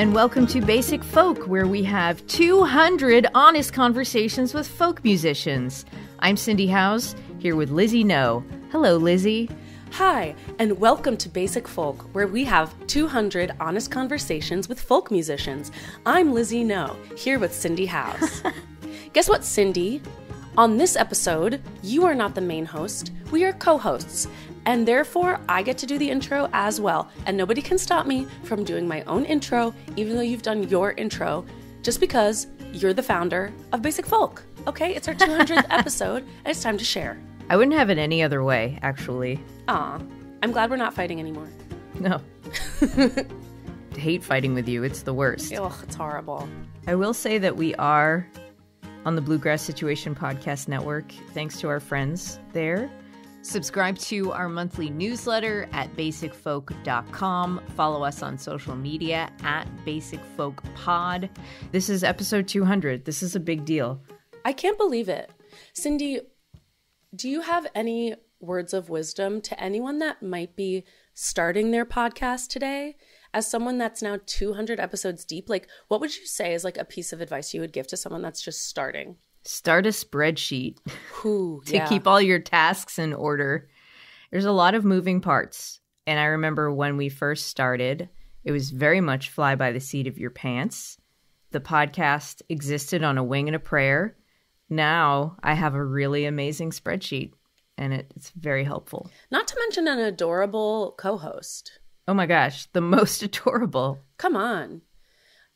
and welcome to Basic Folk, where we have 200 honest conversations with folk musicians. I'm Cindy Howes, here with Lizzie No. Hello, Lizzie. Hi, and welcome to Basic Folk, where we have 200 honest conversations with folk musicians. I'm Lizzie No, here with Cindy Howes. Guess what, Cindy? On this episode, you are not the main host, we are co-hosts, and therefore I get to do the intro as well, and nobody can stop me from doing my own intro, even though you've done your intro, just because you're the founder of Basic Folk. Okay, it's our 200th episode, and it's time to share. I wouldn't have it any other way, actually. Aw, I'm glad we're not fighting anymore. No. I hate fighting with you. It's the worst. Ugh, it's horrible. I will say that we are on the Bluegrass Situation Podcast Network, thanks to our friends there. Subscribe to our monthly newsletter at basicfolk.com. Follow us on social media at basicfolkpod. This is episode 200. This is a big deal. I can't believe it. Cindy, do you have any words of wisdom to anyone that might be starting their podcast today? As someone that's now 200 episodes deep, like, what would you say is like a piece of advice you would give to someone that's just starting? Start a spreadsheet to keep all your tasks in order. There's a lot of moving parts. And I remember when we first started, it was very much fly by the seat of your pants. The podcast existed on a wing and a prayer. Now I have a really amazing spreadsheet, and it's very helpful. Not to mention an adorable co-host. Oh my gosh, the most adorable. Come on.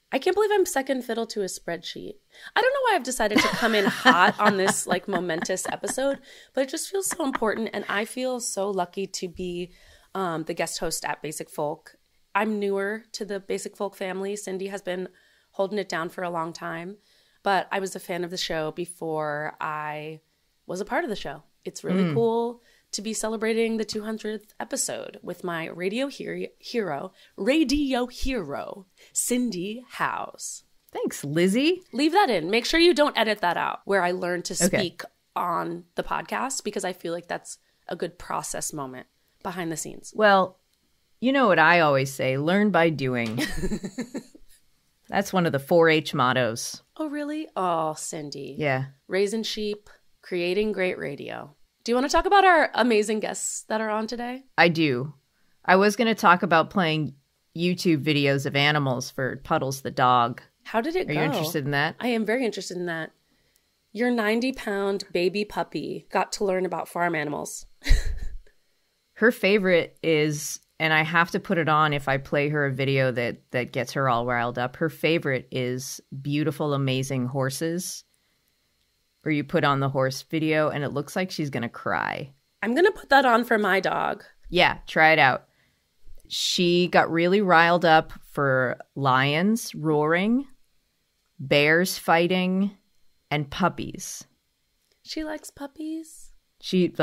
I can't believe I'm second fiddle to a spreadsheet. I don't know why I've decided to come in hot on this like momentous episode, but it just feels so important, and I feel so lucky to be the guest host at Basic Folk. I'm newer to the Basic Folk family. Cindy has been holding it down for a long time. But I was a fan of the show before I was a part of the show. It's really cool to be celebrating the 200th episode with my radio hero, Cindy Howes. Thanks, Lizzie. Leave that in. Make sure you don't edit that out, where I learned to speak on the podcast, because I feel like that's a good process moment behind the scenes. Well, you know what I always say, learn by doing. That's one of the 4-H mottos. Oh, really? Oh, Cindy. Yeah. Raising sheep, creating great radio. Do you want to talk about our amazing guests that are on today? I do. I was going to talk about playing YouTube videos of animals for Puddles the dog. How did it go? Are you interested in that? I am very interested in that. Your 90-pound baby puppy got to learn about farm animals. Her favorite is... And I have to put it on if I play her a video that gets her all riled up. Her favorite is Beautiful, Amazing Horses, where you put on the horse video and it looks like she's going to cry. I'm going to put that on for my dog. Yeah, try it out. She got really riled up for lions roaring, bears fighting, and puppies. She likes puppies? She,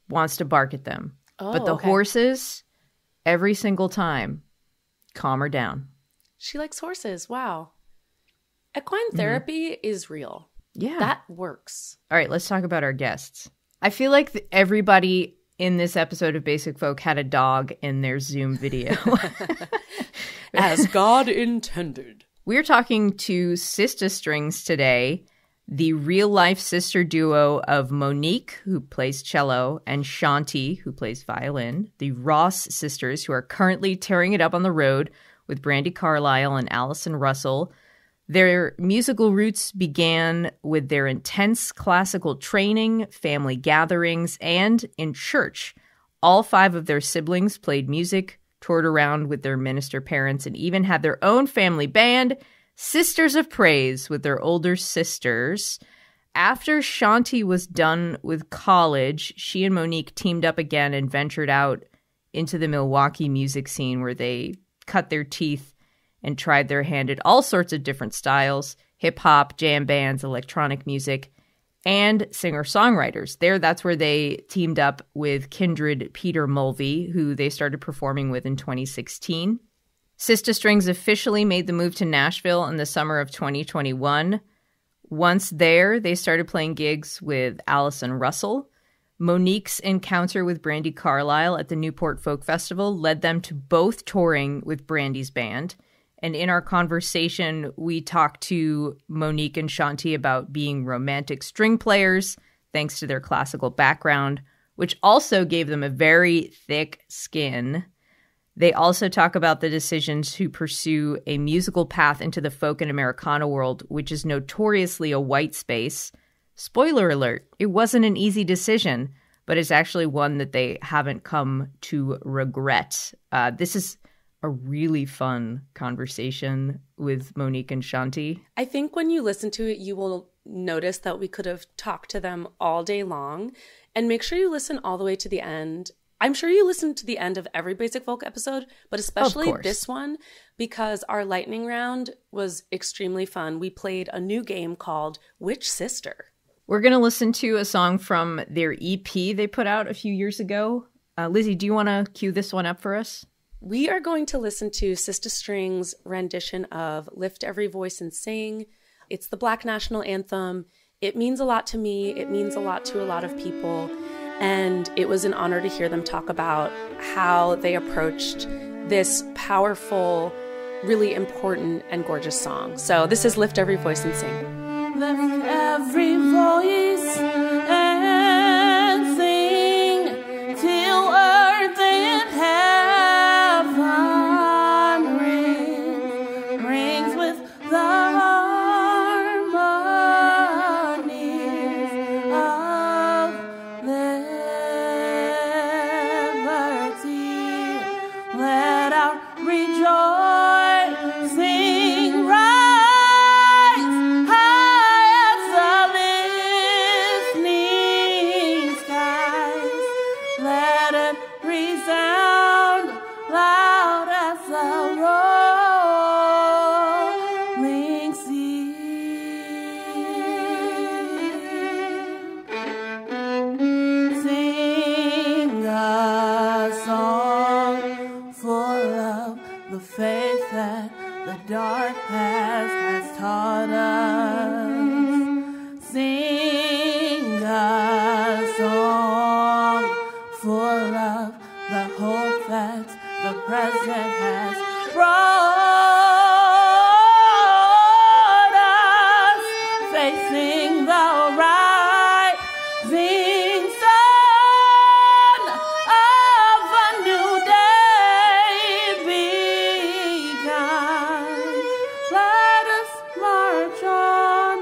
wants to bark at them. Oh, but the horses... Every single time, calm her down. She likes horses. Wow. Equine therapy is real. Yeah. That works. All right, let's talk about our guests. I feel like everybody in this episode of Basic Folk had a dog in their Zoom video. As God intended. We're talking to SistaStrings today, the real-life sister duo of Monique, who plays cello, and Chuantee, who plays violin, the Ross sisters, who are currently tearing it up on the road with Brandi Carlile and Allison Russell. Their musical roots began with their intense classical training, family gatherings, and in church. All 5 of their siblings played music, toured around with their minister parents, and even had their own family band, Sisters of Praise, with their older sisters. After Chuantee was done with college, she and Monique teamed up again and ventured out into the Milwaukee music scene, where they cut their teeth and tried their hand at all sorts of different styles: hip-hop, jam bands, electronic music, and singer-songwriters. That's where they teamed up with kindred Peter Mulvey, who they started performing with in 2016. SistaStrings officially made the move to Nashville in the summer of 2021. Once there, they started playing gigs with Allison Russell. Monique's encounter with Brandi Carlile at the Newport Folk Festival led them to both touring with Brandi's band. And in our conversation, we talked to Monique and Chuantee about being romantic string players, thanks to their classical background, which also gave them a very thick skin. They also talk about the decision to pursue a musical path into the folk and Americana world, which is notoriously a white space. Spoiler alert, it wasn't an easy decision, but it's actually one that they haven't come to regret. This is a really fun conversation with Monique and Chuantee. I think when you listen to it, you will notice that we could have talked to them all day long. And make sure you listen all the way to the end. I'm sure you listen to the end of every Basic Folk episode, but especially this one, because our lightning round was extremely fun. We played a new game called Which Sister? We're going to listen to a song from their EP they put out a few years ago. Lizzie, do you want to cue this one up for us? We are going to listen to SistaStrings' rendition of Lift Every Voice and Sing. It's the Black National Anthem. It means a lot to me. It means a lot to a lot of people. And it was an honor to hear them talk about how they approached this powerful, really important and gorgeous song. So this is Lift Every Voice and Sing. Lift every voice and sing till earth and heaven rings with the harmonies of liberty. Let our rejoicing rise high as the listening skies. Let it resound loud as the rolling sea. Sing a song full of the faith that the dark past has taught us. Sing a song full of the hope that the present has brought us. Facing the rising sun of a new day begun. Let us march on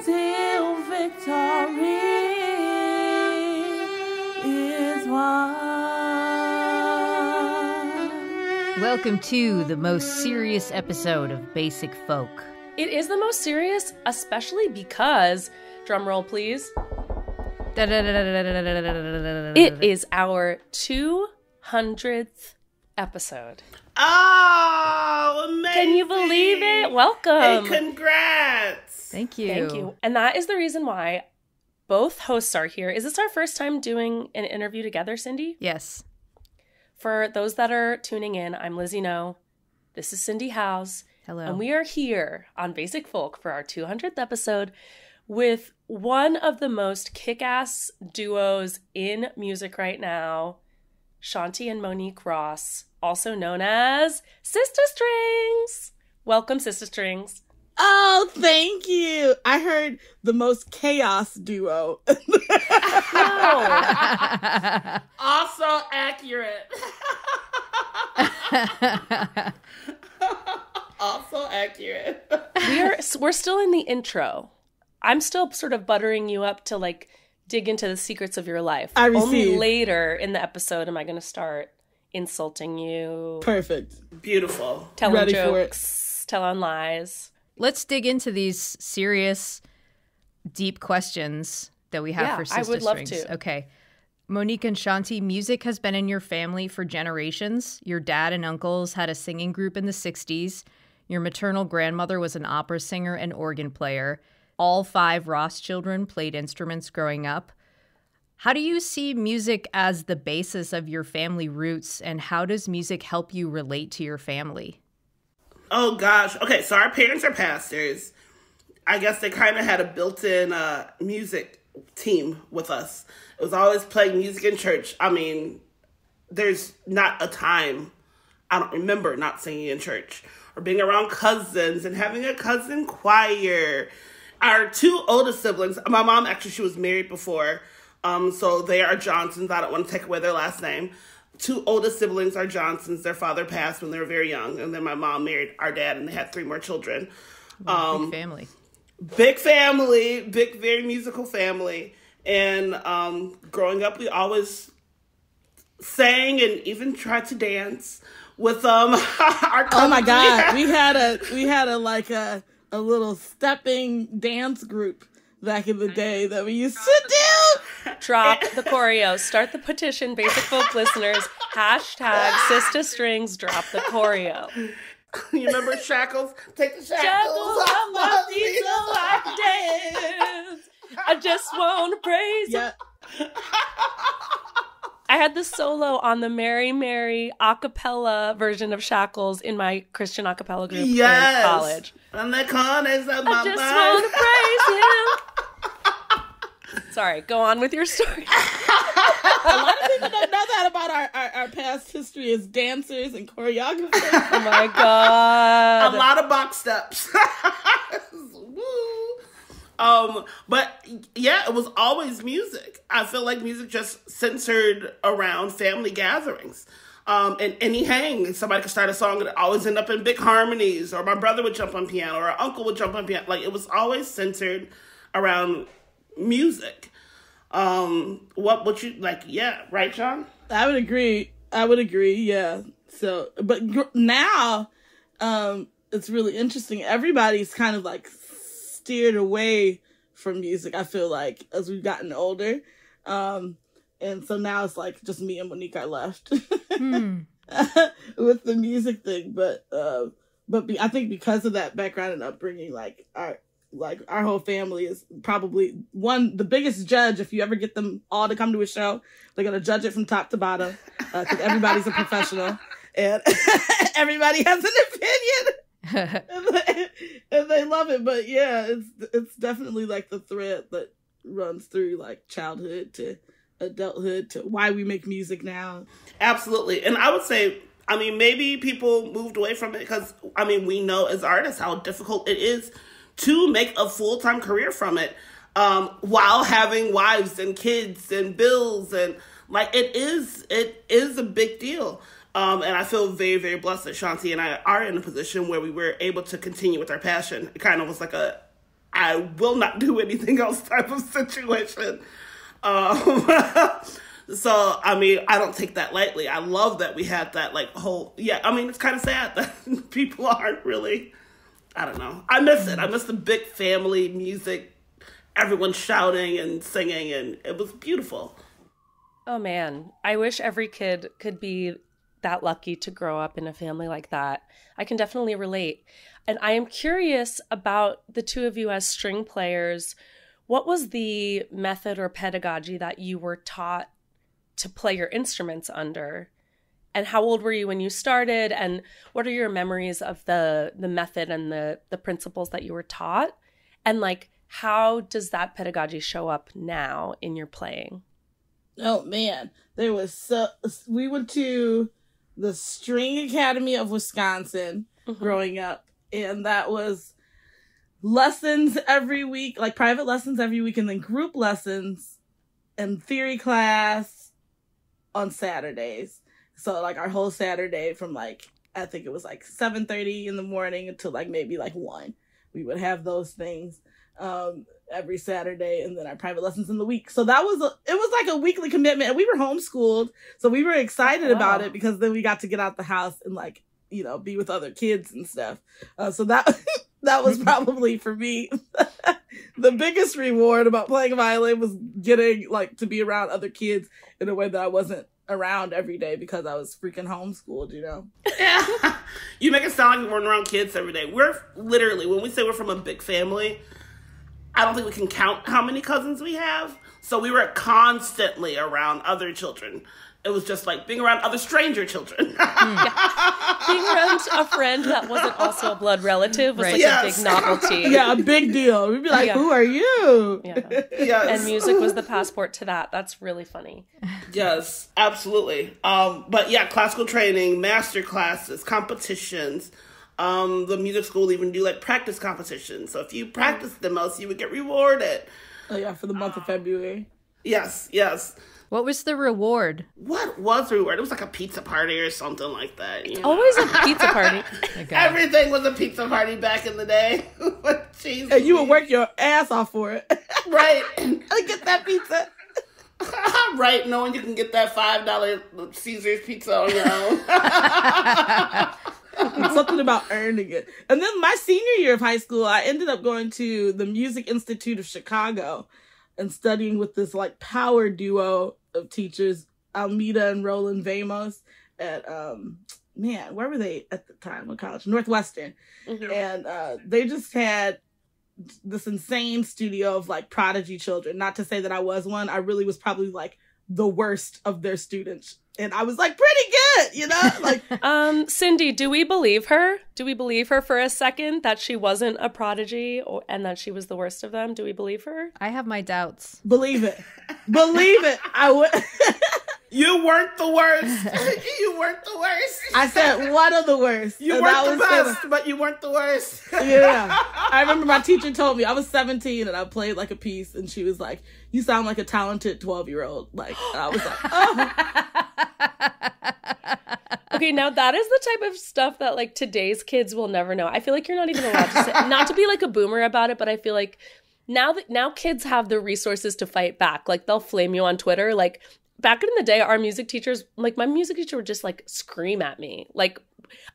till victory is won. Welcome to the most serious episode of Basic Folk. It is the most serious, especially because, drum roll please, it is our 200th episode. Oh, amazing. Can you believe it? Welcome. Hey, congrats. Thank you. Thank you. And that is the reason why both hosts are here. Is this our first time doing an interview together, Cindy? Yes. For those that are tuning in, I'm Lizzie No. This is Cindy House. Hello. And we are here on Basic Folk for our 200th episode with one of the most kick-ass duos in music right now, Chuantee and Monique Ross, also known as SistaStrings. Welcome, SistaStrings. Oh, thank you. I heard the most chaos duo. No. Also accurate. Also accurate. We're still in the intro. I'm still sort of buttering you up to like dig into the secrets of your life. I receive. Only later in the episode am I going to start insulting you. Perfect. Beautiful. Telling Ready jokes, telling lies. Let's dig into these serious, deep questions that we have Yeah, for I would love SistaStrings. to. Okay. Monique and Chuantee, music has been in your family for generations. Your dad and uncles had a singing group in the 60s. Your maternal grandmother was an opera singer and organ player. All 5 Ross children played instruments growing up. How do you see music as the basis of your family roots, and how does music help you relate to your family? Oh, gosh. Okay, so our parents are pastors. I guess they kind of had a built-in music team with us. It was always playing music in church. I mean, there's not a time I don't remember not singing in church or being around cousins and having a cousin choir. Our two oldest siblings, my mom actually, she was married before, so they are Johnsons. I don't want to take away their last name. Two oldest siblings are Johnsons. Their father passed when they were very young, and then my mom married our dad, and they had 3 more children. Big family. Big family, big, very musical family. And growing up, we always sang and even tried to dance with our cousins. Oh my God, we had a little stepping dance group back in the day that we used to do. Drop the choreo. Start the petition, Basic Folk listeners. Hashtag SistaStrings, drop the choreo. You remember Shackles? Take the shackles off my feet so I can dance. I just want to praise you. I had the solo on the Mary Mary a cappella version of Shackles in my Christian a cappella group in college. On the corners of my I just want to praise him. Sorry, go on with your story. A lot of people don't know that about our past history as dancers and choreographers. Oh my God. A lot of box steps. But yeah, it was always music. I feel like music just centered around family gatherings. And any hang, somebody could start a song and it always end up in big harmonies, or my brother would jump on piano, or our uncle would jump on piano. Like, it was always centered around music. What would you like? Yeah, right, John? I would agree. Yeah. So, but now, it's really interesting. Everybody's kind of like steered away from music, I feel like, as we've gotten older. And so now it's like just me and Monique are left with the music thing. But I think because of that background and upbringing, our whole family is probably the biggest judge. If you ever get them all to come to a show, they're going to judge it from top to bottom, because everybody's a professional and everybody has an opinion. and they love it. But yeah, it's definitely like the thread that runs through like childhood to adulthood to why we make music now. Absolutely. And I would say, I mean, maybe people moved away from it because, I mean, we know as artists how difficult it is to make a full-time career from it, while having wives and kids and bills, and like it is a big deal. And I feel very, very blessed that Chuantee and I are in a position where we were able to continue with our passion. It kind of was like I will not do anything else type of situation. So, I mean, I don't take that lightly. I love that we had that I mean, it's kind of sad that people aren't really, I don't know. I miss it. I miss the big family music, everyone shouting and singing, and it was beautiful. Oh man, I wish every kid could be that lucky to grow up in a family like that. I can definitely relate. And I am curious about the two of you as string players. What was the method or pedagogy that you were taught to play your instruments under? And how old were you when you started? And what are your memories of the method and the principles that you were taught? And like, how does that pedagogy show up now in your playing? Oh man, we went to the String Academy of Wisconsin growing up, and that was lessons every week, like private lessons every week, and then group lessons and theory class on Saturdays. So like our whole Saturday from like, I think it was like 7:30 in the morning until like maybe like 1. We would have those things every Saturday, and then our private lessons in the week. So it was like a weekly commitment, and we were homeschooled. So we were excited about it because then we got to get out the house and like, you know, be with other kids and stuff. So that was probably for me the biggest reward about playing violin was getting like to be around other kids in a way that I wasn't around every day because I was freaking homeschooled, you know? Yeah. You make it sound like we're around kids every day. We're literally, when we say we're from a big family, I don't think we can count how many cousins we have. So we were constantly around other children. It was just like being around other stranger children. Yeah. Being around a friend that wasn't also a blood relative was like a big novelty. Yeah, a big deal. We'd be like, who are you? Yeah. Yes. And music was the passport to that. That's really funny. Yes, absolutely. But yeah, classical training, master classes, competitions, The music school even do like practice competitions. So if you practice the most, you would get rewarded. Oh yeah, for the month of February. Yes. What was the reward? What was the reward? It was like a pizza party or something like that. You know? Always a pizza party. Everything was a pizza party back in the day. Jeez, And you would work your ass off for it. right. I get that pizza. Right, knowing you can get that $5 Caesar's pizza on your own. Something about earning it. And then my senior year of high school, I ended up going to the Music Institute of Chicago and studying with this like power duo of teachers, Almeida and Roland Vamos at, where were they at the time of college? Northwestern. Mm-hmm. And they just had this insane studio of like prodigy children. Not to say that I was one. I really was probably like the worst of their students. And I was like pretty good, you know? Like Cindy, do we believe her? Do we believe her for a second that she wasn't a prodigy and that she was the worst of them? Do we believe her? I have my doubts. Believe it. Believe it. I would. You weren't the worst. You weren't the worst. I said one of the worst. You weren't the best, but you weren't the worst. Yeah. I remember my teacher told me, I was 17 and I played like a piece and she was like, you sound like a talented 12-year-old. Like, and I was like, oh. Okay, now that is the type of stuff that like today's kids will never know. I feel like you're not even allowed to say, not to be like a boomer about it, but I feel like now kids have the resources to fight back. Like they'll flame you on Twitter. Like back in the day, our music teachers, like my music teacher would just like scream at me. Like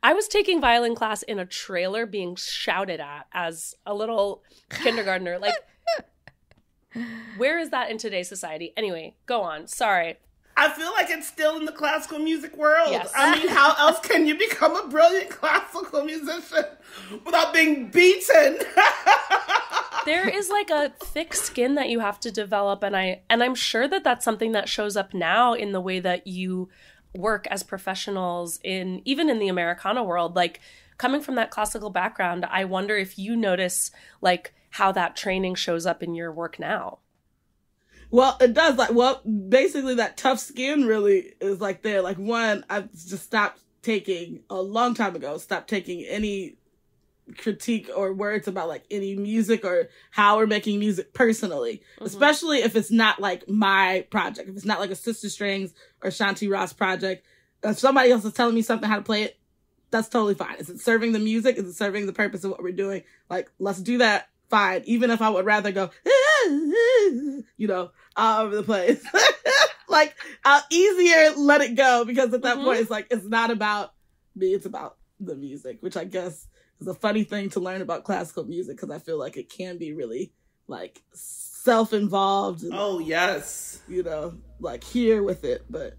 I was taking violin class in a trailer being shouted at as a little kindergartner. Like, where is that in today's society? Anyway, go on. Sorry. I feel like it's still in the classical music world. Yes. I mean, how else can you become a brilliant classical musician without being beaten? There is like a thick skin that you have to develop, and I'm sure that that's something that shows up now in the way that you work as professionals even in the Americana world. Like coming from that classical background, I wonder if you notice like how that training shows up in your work now. Well, it does. Like, well, basically that tough skin really is like there. Like one, I just stopped taking a long time ago, stopped taking any critique or words about like any music or how we're making music personally, especially if it's not like my project. If it's not like a SistaStrings or Shanti Ross project, if somebody else is telling me something, how to play it, that's totally fine. Is it serving the music? Is it serving the purpose of what we're doing? Like, let's do that. Fine. Even if I would rather go, you know, all over the place. Like, I'll easier let it go because at that point, it's like, it's not about me, it's about the music, which I guess is a funny thing to learn about classical music because I feel like it can be really, like, self-involved. And, oh, yes. You know, like, here with it, but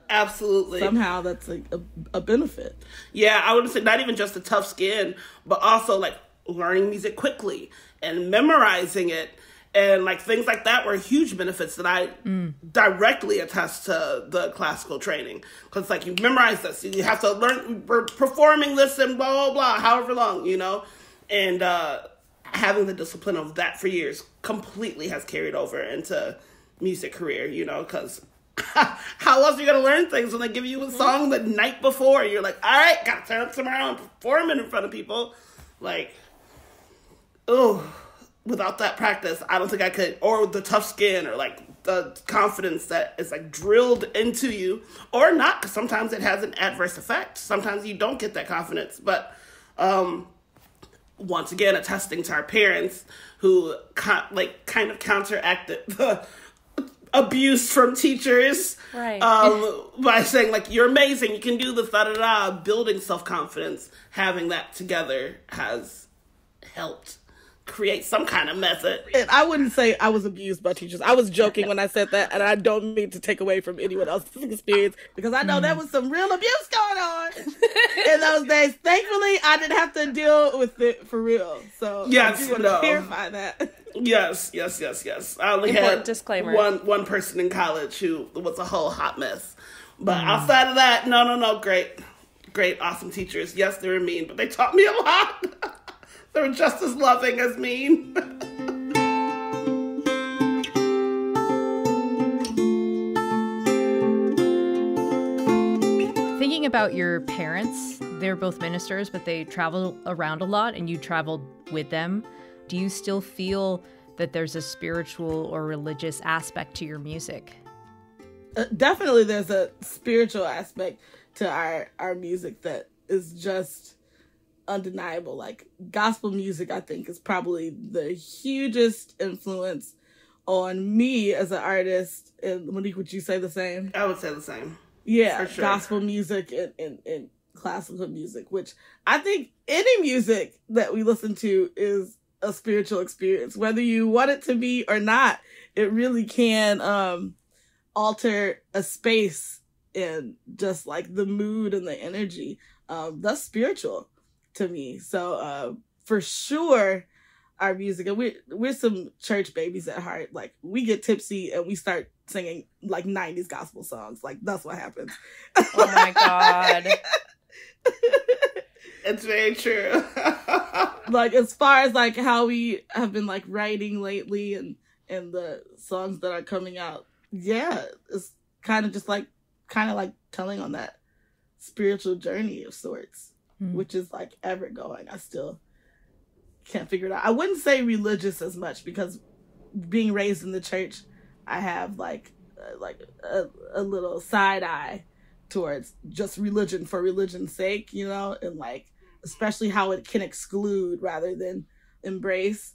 absolutely. Somehow that's like a benefit. Yeah, I would say not even just a tough skin, but also, like, learning music quickly and memorizing it and like things like that were huge benefits that I directly attest to the classical training, because like you memorize this, you have to learn, we're performing this and blah blah blah however long, you know, and having the discipline of that for years completely has carried over into music career, you know, because how else are you going to learn things when they give you a song the night before? You're like, all right, gotta turn up tomorrow and perform it in front of people. Like, oh, without that practice, I don't think I could, or the tough skin, or like the confidence that is like drilled into you, or not, because sometimes it has an adverse effect. Sometimes you don't get that confidence. But once again, attesting to our parents who kind of counteracted the abuse from teachers, right? By saying like, you're amazing, you can do this, da-da-da. Building self-confidence, having that together has helped create some kind of method. And I wouldn't say I was abused by teachers. I was joking when I said that, and I don't mean to take away from anyone else's experience, because I know there was some real abuse going on in those days. Thankfully, I didn't have to deal with it for real. So yes, I do want to clarify that. Yes. I only Important had disclaimer. one person in college who was a whole hot mess. But outside of that, no, great, awesome teachers. Yes, they were mean, but they taught me a lot. They were just as loving as mean. Thinking about your parents, they're both ministers, but they travel around a lot and you traveled with them. Do you still feel that there's a spiritual or religious aspect to your music? Definitely there's a spiritual aspect to our music that is just undeniable. Like, gospel music, I think, is probably the hugest influence on me as an artist. And Monique, would you say the same? I would say the same. Yeah, for sure. Gospel music and classical music, which I think any music that we listen to is a spiritual experience, whether you want it to be or not. It really can alter a space and just like the mood and the energy. That's spiritual to me. So for sure, our music, and we're some church babies at heart. Like, we get tipsy and we start singing like 90s gospel songs. Like, that's what happens. Oh my God. It's very true. Like, as far as like how we have been like writing lately and the songs that are coming out, yeah, it's kind of like telling on that spiritual journey of sorts, which is like ever going. I still can't figure it out. I wouldn't say religious as much, because being raised in the church, I have like a little side eye towards just religion for religion's sake, you know, and like especially how it can exclude rather than embrace.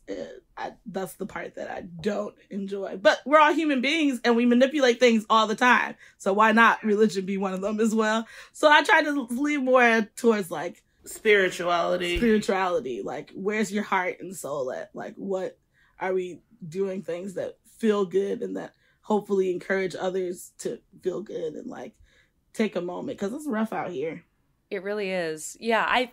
That's the part that I don't enjoy. But we're all human beings and we manipulate things all the time. So why not religion be one of them as well? So I try to lean more towards like spirituality. Like, where's your heart and soul at? Like, what are we doing things that feel good and that hopefully encourage others to feel good and like take a moment, because it's rough out here. It really is. Yeah, I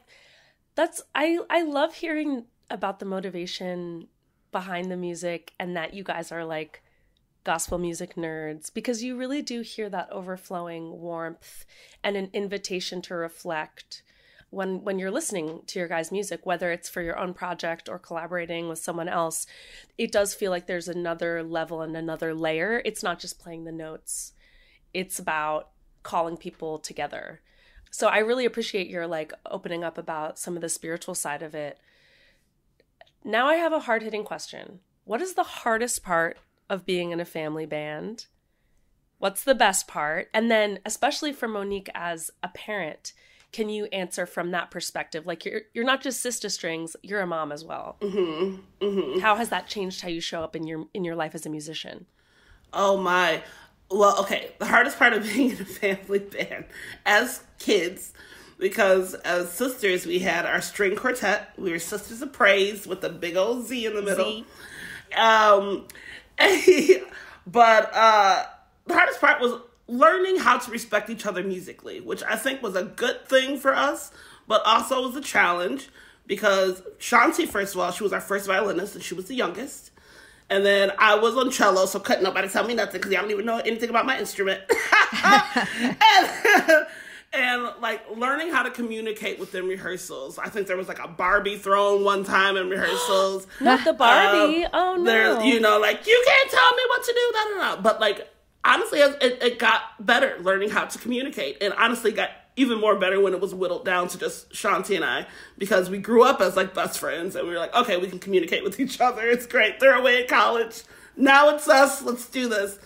love hearing about the motivation behind the music and that you guys are like gospel music nerds, because you really do hear that overflowing warmth and an invitation to reflect when you're listening to your guys' music, whether it's for your own project or collaborating with someone else. It does feel like there's another level and another layer. It's not just playing the notes. It's about calling people together. So I really appreciate your like opening up about some of the spiritual side of it. Now I have a hard-hitting question. What is the hardest part of being in a family band? What's the best part? And then, especially for Monique as a parent, can you answer from that perspective? Like, you're not just SistaStrings, you're a mom as well. Mm-hmm. Mm-hmm. How has that changed how you show up in your life as a musician? Oh my. Well, okay. The hardest part of being in a family band as kids, because as sisters, we had our string quartet. We were Sisters of Praise with a big old Z in the middle. But the hardest part was learning how to respect each other musically, which I think was a good thing for us, but also was a challenge, because Chuantee, first of all, she was our first violinist and she was the youngest. And then I was on cello, so couldn't nobody tell me nothing because y'all don't even know anything about my instrument. and like learning how to communicate within rehearsals. I think there was like a Barbie thrown one time in rehearsals. Not the Barbie. Oh no. There, you know, like, you can't tell me what to do. Da, da, da. But like, honestly, it got better learning how to communicate, and honestly got even more better when it was whittled down to just Chuantee and I, because we grew up as like best friends and we were like, okay, we can communicate with each other. It's great. They're away at college. Now it's us. Let's do this.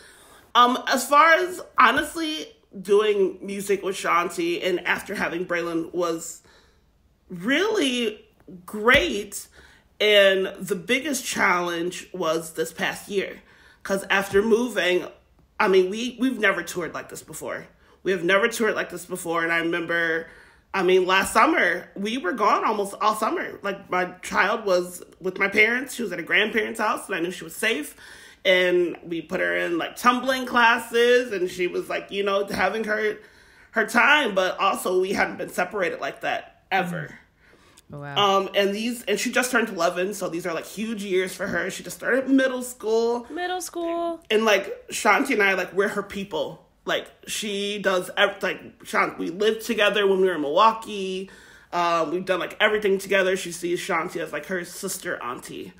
As far as honestly doing music with Chuantee and after having Braylon was really great. And the biggest challenge was this past year, because after moving, I mean, we've never toured like this before. We have never toured like this before. And I remember, last summer, we were gone almost all summer. Like, my child was with my parents. She was at a grandparent's house, and I knew she was safe. And we put her in, like, tumbling classes, and she was, like, you know, having her time. But also, we hadn't been separated like that ever. Oh, wow. And she just turned 11, so these are, like, huge years for her. She just started middle school. And, like, Chuantee and I, like, we're her people. Like, she does, we lived together when we were in Milwaukee. We've done, like, everything together. She sees Chuantee as, like, her sister auntie.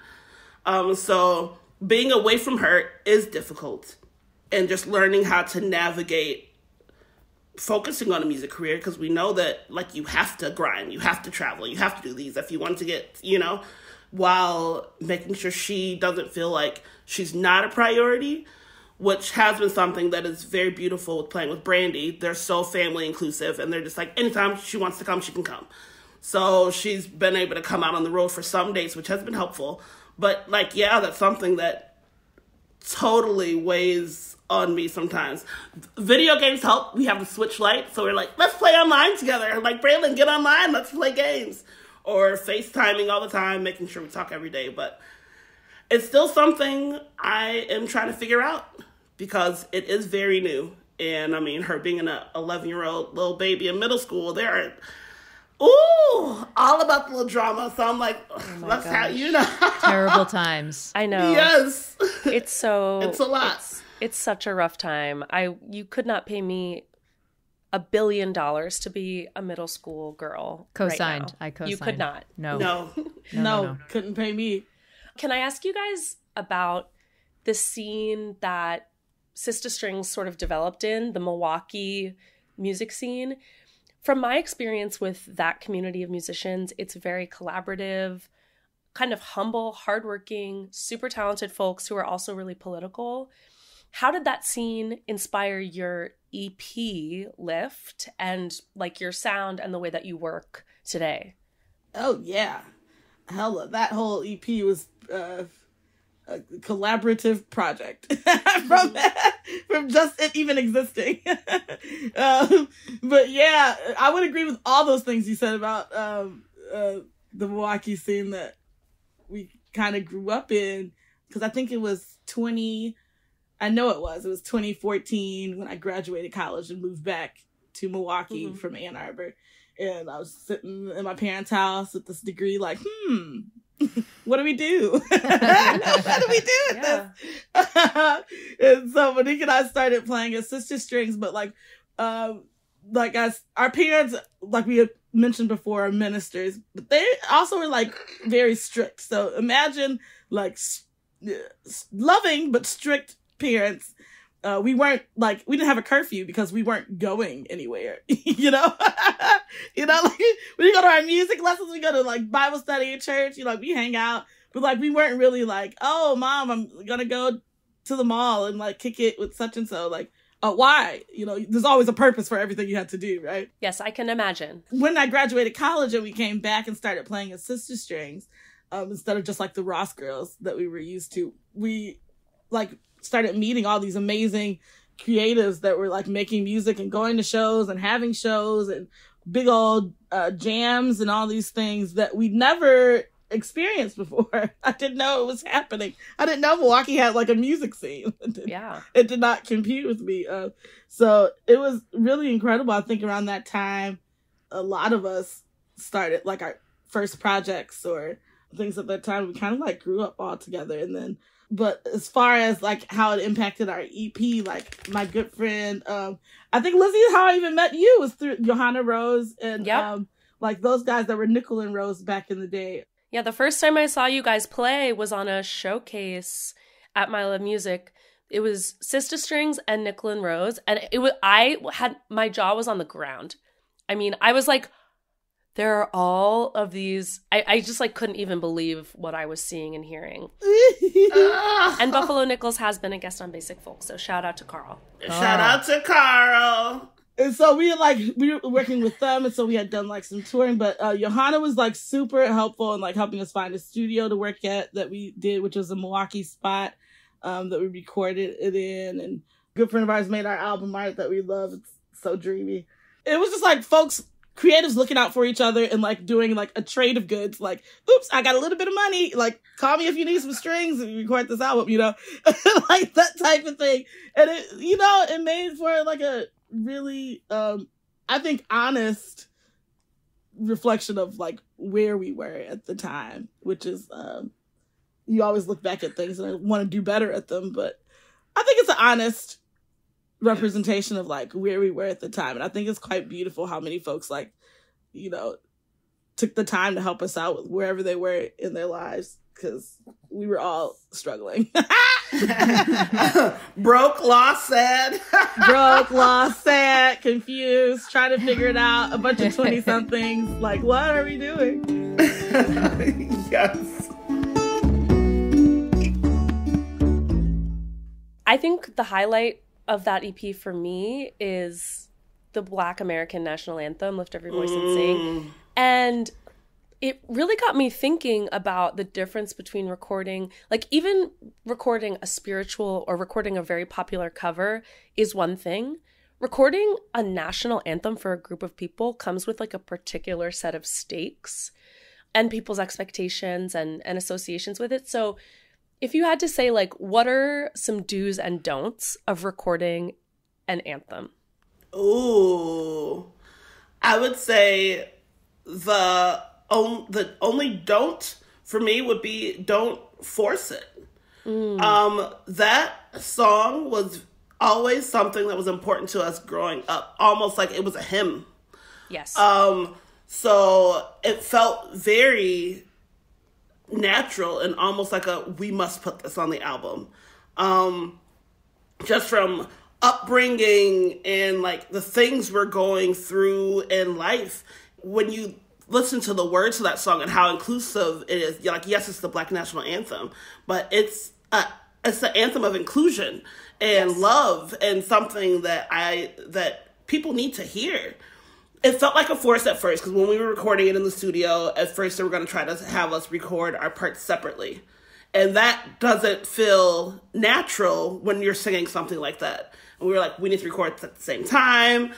So being away from her is difficult. And just learning how to navigate focusing on a music career, because we know that, like, you have to grind, you have to travel, you have to do these if you want to get, you know, while making sure she doesn't feel like she's not a priority, which has been something that is very beautiful with playing with Brandi. They're so family inclusive, and they're just like, anytime she wants to come, she can come. So she's been able to come out on the road for some days, which has been helpful. But, like, yeah, that's something that totally weighs on me sometimes. Video games help. We have the Switch Lite, so we're like, let's play online together. Like, Braylon, get online, let's play games. Or FaceTiming all the time, making sure we talk every day. But it's still something I am trying to figure out, because it is very new. And, I mean, her being an 11-year-old little baby in middle school, there are, all about the little drama. So I'm like, let's have, you know. Terrible times. I know. Yes. It's it's a lot. It's such a rough time. You could not pay me $1 billion to be a middle school girl. Co-signed. Right now. I co-signed. You could not. No. Couldn't pay me. Can I ask you guys about the scene that SistaStrings sort of developed in, the Milwaukee music scene? From my experience with that community of musicians, it's very collaborative, kind of humble, hardworking, super talented folks who are also really political. How did that scene inspire your EP Lift and, like, your sound and the way that you work today? Oh, yeah. Hella. That whole EP was a collaborative project from just it even existing. But yeah, I would agree with all those things you said about the Milwaukee scene that we kind of grew up in, because I think it was 2014 when I graduated college and moved back to Milwaukee from Ann Arbor. And I was sitting in my parents' house with this degree, like, what do we do? What do we do with this? And so Monique and I started playing at SistaStrings, but as our parents, like we had mentioned before, are ministers, but they also were like very strict. So imagine like loving but strict parents. We didn't have a curfew because we weren't going anywhere, you know? Like when you go to our music lessons, we go to like Bible study at church, we hang out, but like we weren't really like, oh, Mom, I'm gonna go to the mall and like kick it with such and so. Like, why? There's always a purpose for everything you have to do, right? Yes, I can imagine. When I graduated college and we came back and started playing at SistaStrings, instead of just like the Ross girls that we were used to, we like started meeting all these amazing creatives that were like making music and going to shows and having shows and big old jams and all these things that we'd never experienced before. I didn't know it was happening. I didn't know Milwaukee had like a music scene. It did not compute with me. So it was really incredible. I think around that time, a lot of us started like our first projects or things at that time. We kind of like grew up all together. And then, but as far as like how it impacted our EP, like my good friend, I think Lizzie, how I even met you was through Johanna Rose and like those guys that were Nickel and Rose back in the day. Yeah, the first time I saw you guys play was on a showcase at My Love Music. It was SistaStrings and Nickel and Rose, and my jaw was on the ground. I mean, I was like, there are all of these. I just like couldn't even believe what I was seeing and hearing. And Buffalo Nichols has been a guest on Basic Folk, so shout out to Carl. Shout out to Carl. And so we were working with them, and so we had done like some touring, but Johanna was like super helpful in like helping us find a studio to work at that we did, which was a Milwaukee spot that we recorded it in, and a good friend of ours made our album art that we love. It's so dreamy. It was just like creatives looking out for each other and like doing like a trade of goods, like, oops, I got a little bit of money, like call me if you need some strings and record this album, like that type of thing. And it, it made for like a really, I think, honest reflection of like where we were at the time, which is, you always look back at things and want to do better at them, but I think it's an honest representation of like where we were at the time. And I think it's quite beautiful how many folks like, took the time to help us out with wherever they were in their lives because we were all struggling. Broke, lost, sad. Broke, lost, sad, confused, trying to figure it out. A bunch of 20-somethings. Like, what are we doing? Yes. I think the highlight of that EP for me is the Black American National Anthem, Lift Every Voice and Sing. And it really got me thinking about the difference between recording, like even recording a spiritual or recording a very popular cover is one thing. Recording a national anthem for a group of people comes with like a particular set of stakes and people's expectations and associations with it. So if you had to say, like, what are some do's and don'ts of recording an anthem? Ooh, I would say the only don't for me would be don't force it. That song was always something that was important to us growing up, almost like it was a hymn. Yes. So it felt very natural and almost like we must put this on the album. Just from upbringing and like the things we're going through in life. When you listen to the words of that song and how inclusive it is, like, yes, it's the Black National Anthem, but it's the anthem of inclusion and love, and something that people need to hear. It felt like a force at first, because when we were recording it in the studio, at first they were going to try to have us record our parts separately. And that doesn't feel natural when you're singing something like that. And we were like, we need to record at the same time.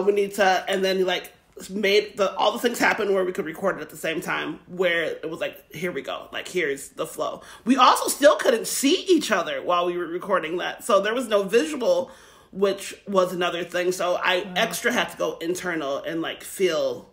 We need to, and then like made all the things happen where we could record it at the same time, where it was like, here we go, like here's the flow. We also still couldn't see each other while we were recording that, so there was no visual, which was another thing. So I extra had to go internal and feel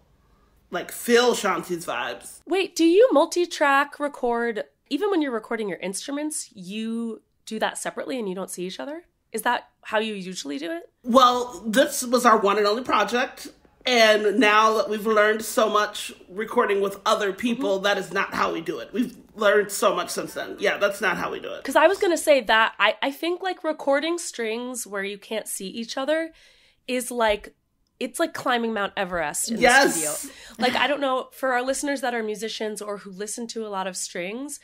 Chuantee's vibes. Wait, do you multi-track record? Even when you're recording your instruments, you do that separately and you don't see each other? Is that how you usually do it? Well, this was our one and only project. And now that we've learned so much recording with other people, that is not how we do it. We've learned so much since then. Yeah, that's not how we do it. Because I was going to say that I think like recording strings where you can't see each other is like, it's like climbing Mount Everest in the studio. Like, I don't know, for our listeners that are musicians or who listen to a lot of strings,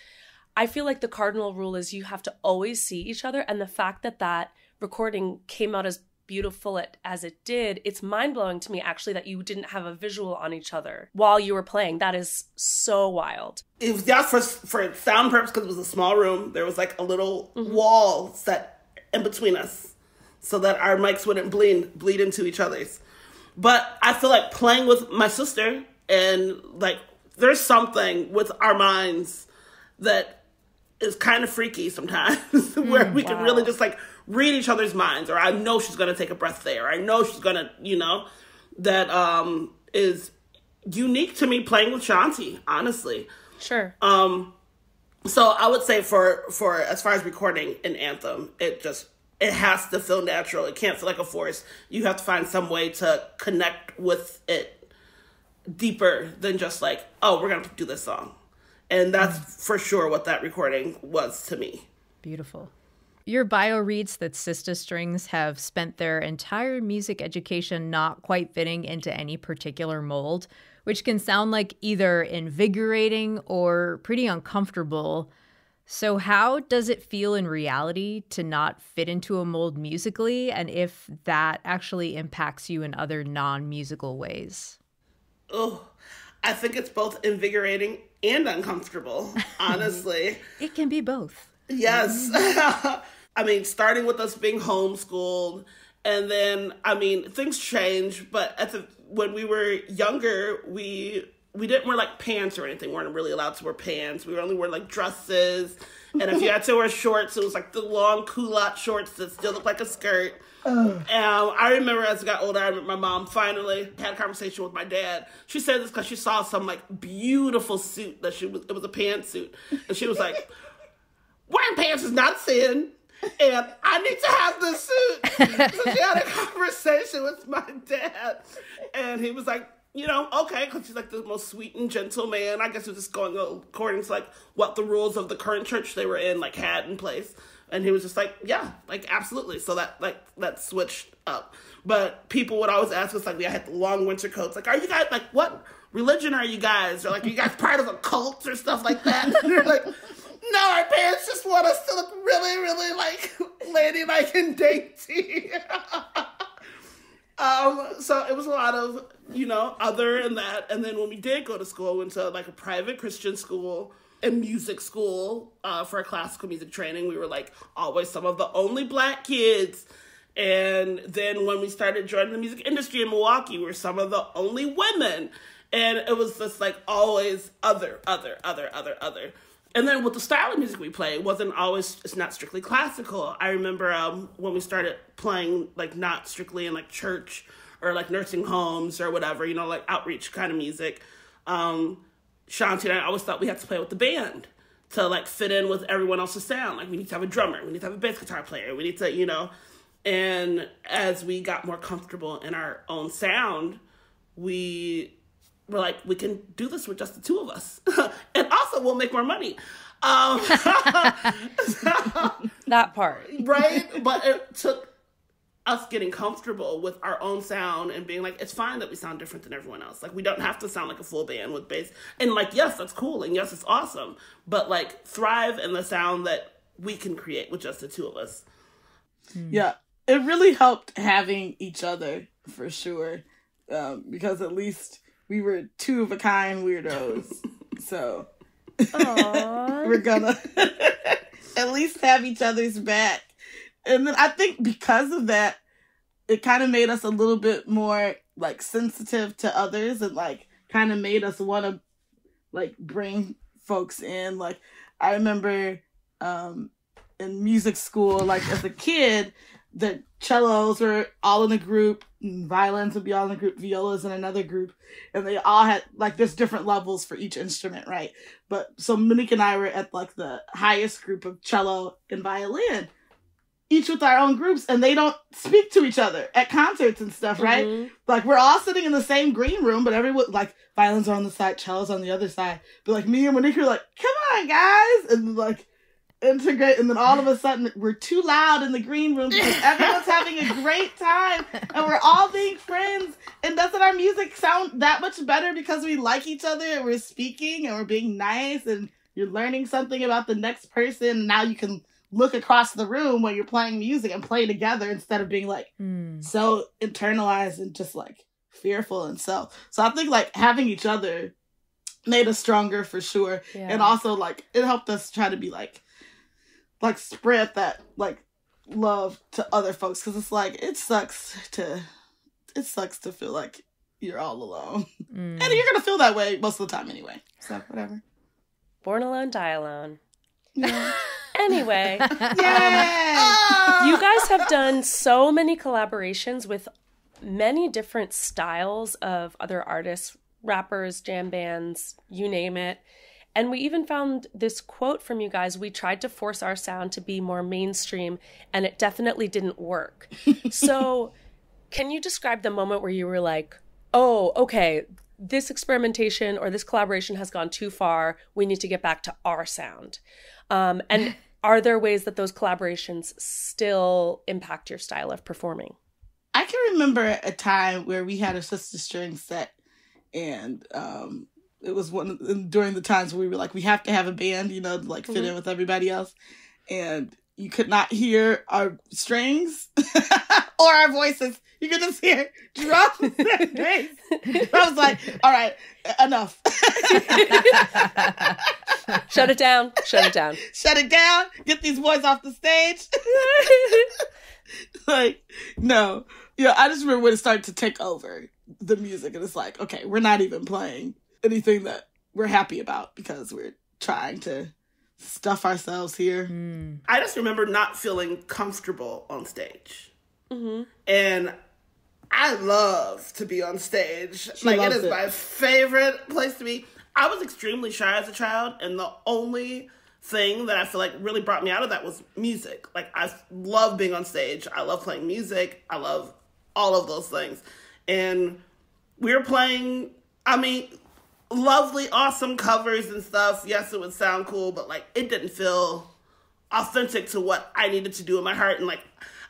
I feel like the cardinal rule is you have to always see each other. And the fact that recording came out as beautiful as it did, it's mind-blowing to me actually that you didn't have a visual on each other while you were playing. That is so wild. It was just for sound purpose, because it was a small room. There was like a little wall set in between us so that our mics wouldn't bleed into each other's. But I feel like playing with my sister, and like there's something with our minds that is kind of freaky sometimes where we can really just like read each other's minds, or I know she's going to take a breath there. Or I know she's going to, that is unique to me playing with Chuantee, honestly. Sure. So I would say for as far as recording an anthem, it has to feel natural. It can't feel like a force. You have to find some way to connect with it deeper than just like, oh, we're going to do this song. And that's for sure what that recording was to me. Beautiful. Your bio reads that SistaStrings have spent their entire music education not quite fitting into any particular mold, which can sound like either invigorating or pretty uncomfortable. So how does it feel in reality to not fit into a mold musically, and if that actually impacts you in other non-musical ways? Oh, I think it's both invigorating and uncomfortable, honestly. It can be both. Yes. I mean, starting with us being homeschooled, and then, I mean, things change, but when we were younger, we didn't wear like pants or anything. We weren't really allowed to wear pants. We only wore like dresses. And if you had to wear shorts, it was like the long culotte shorts that still looked like a skirt. I remember as I got older, I remember my mom finally had a conversation with my dad. She said this because she saw some like beautiful suit it was a pantsuit. And she was like, wearing pants is not sin. And I need to have this suit. So she had a conversation with my dad. And he was like, you know, okay, because he's like the most sweet and gentle man. I guess it was just going according to like what the rules of the current church they were in like had in place. And he was just like, yeah, like absolutely. So that switched up. But people would always ask us, like, I had the long winter coats. Like, are you guys, like, what religion are you guys? Or like, are you guys part of a cult or stuff like that? And they're like, no, our parents just want us to look really, really like ladylike and dainty. So it was a lot of, you know, other and that. And then when we did go to school, we went to like a private Christian school and music school for a classical music training. We were like always some of the only Black kids. And then when we started joining the music industry in Milwaukee, we were some of the only women. And it was just like always other. And then with the style of music we play, it's not strictly classical. I remember when we started playing like not strictly in like church or like nursing homes or whatever, you know, like outreach kind of music. Chuantee and I always thought we had to play with the band to like fit in with everyone else's sound. Like we need to have a drummer, we need to have a bass guitar player, we need to, you know. And as we got more comfortable in our own sound, we were like, we can do this with just the two of us. And also we'll make more money. That part. Right? But it took us getting comfortable with our own sound and being like, it's fine that we sound different than everyone else. Like, we don't have to sound like a full band with bass. And like, yes, that's cool. And yes, it's awesome. But like, thrive in the sound that we can create with just the two of us. Yeah. It really helped having each other, for sure. Because at least we were two of a kind weirdos. So we're gonna at least have each other's back. And then I think because of that, it kind of made us a little bit more like sensitive to others and like kind of made us want to like bring folks in. Like I remember in music school, like as a kid, the cellos were all in a group, violins would be all in a group, violas in another group, and they all had, like, there's different levels for each instrument, right? But, so Monique and I were at, like, the highest group of cello and violin, each with our own groups, and they don't speak to each other at concerts and stuff, right? Mm-hmm. Like, we're all sitting in the same green room, but everyone, like, violins are on the side, cellos on the other side, but, like, me and Monique were like, come on, guys! And, like, integrate, and then all of a sudden we're too loud in the green room because everyone's having a great time and we're all being friends. And doesn't our music sound that much better because we like each other and we're speaking and we're being nice and you're learning something about the next person, and now you can look across the room when you're playing music and play together instead of being like so internalized and just like fearful and so I think like having each other made us stronger for sure. Yeah. And also like it helped us try to be like spread that like love to other folks, because it's like it sucks to feel like you're all alone, and you're gonna feel that way most of the time anyway. So whatever. Born alone, die alone. Yeah. Anyway, yeah. You guys have done so many collaborations with many different styles of other artists, rappers, jam bands, you name it. And we even found this quote from you guys: we tried to force our sound to be more mainstream, and it definitely didn't work. So can you describe the moment where you were like, oh, okay, this experimentation or this collaboration has gone too far. We need to get back to our sound. And are there ways that those collaborations still impact your style of performing? I can remember a time where we had a SistaStrings set, and it was during the times where we were like, we have to have a band, you know, to like fit in with everybody else. And you could not hear our strings or our voices. You could just hear drums and bass. I was like, all right, enough. Shut it down. Shut it down. Shut it down. Get these boys off the stage. Like, no. Yeah, I just remember when it started to take over the music. And it's like, okay, we're not even playing anything that we're happy about because we're trying to stuff ourselves here. I just remember not feeling comfortable on stage. Mm-hmm. And I love to be on stage. It is my favorite place to be. I was extremely shy as a child, and the only thing that I feel like really brought me out of that was music. Like, I love being on stage. I love playing music. I love all of those things. And we were playing, I mean, lovely, awesome covers and stuff. Yes, it would sound cool, but like it didn't feel authentic to what I needed to do in my heart. And like,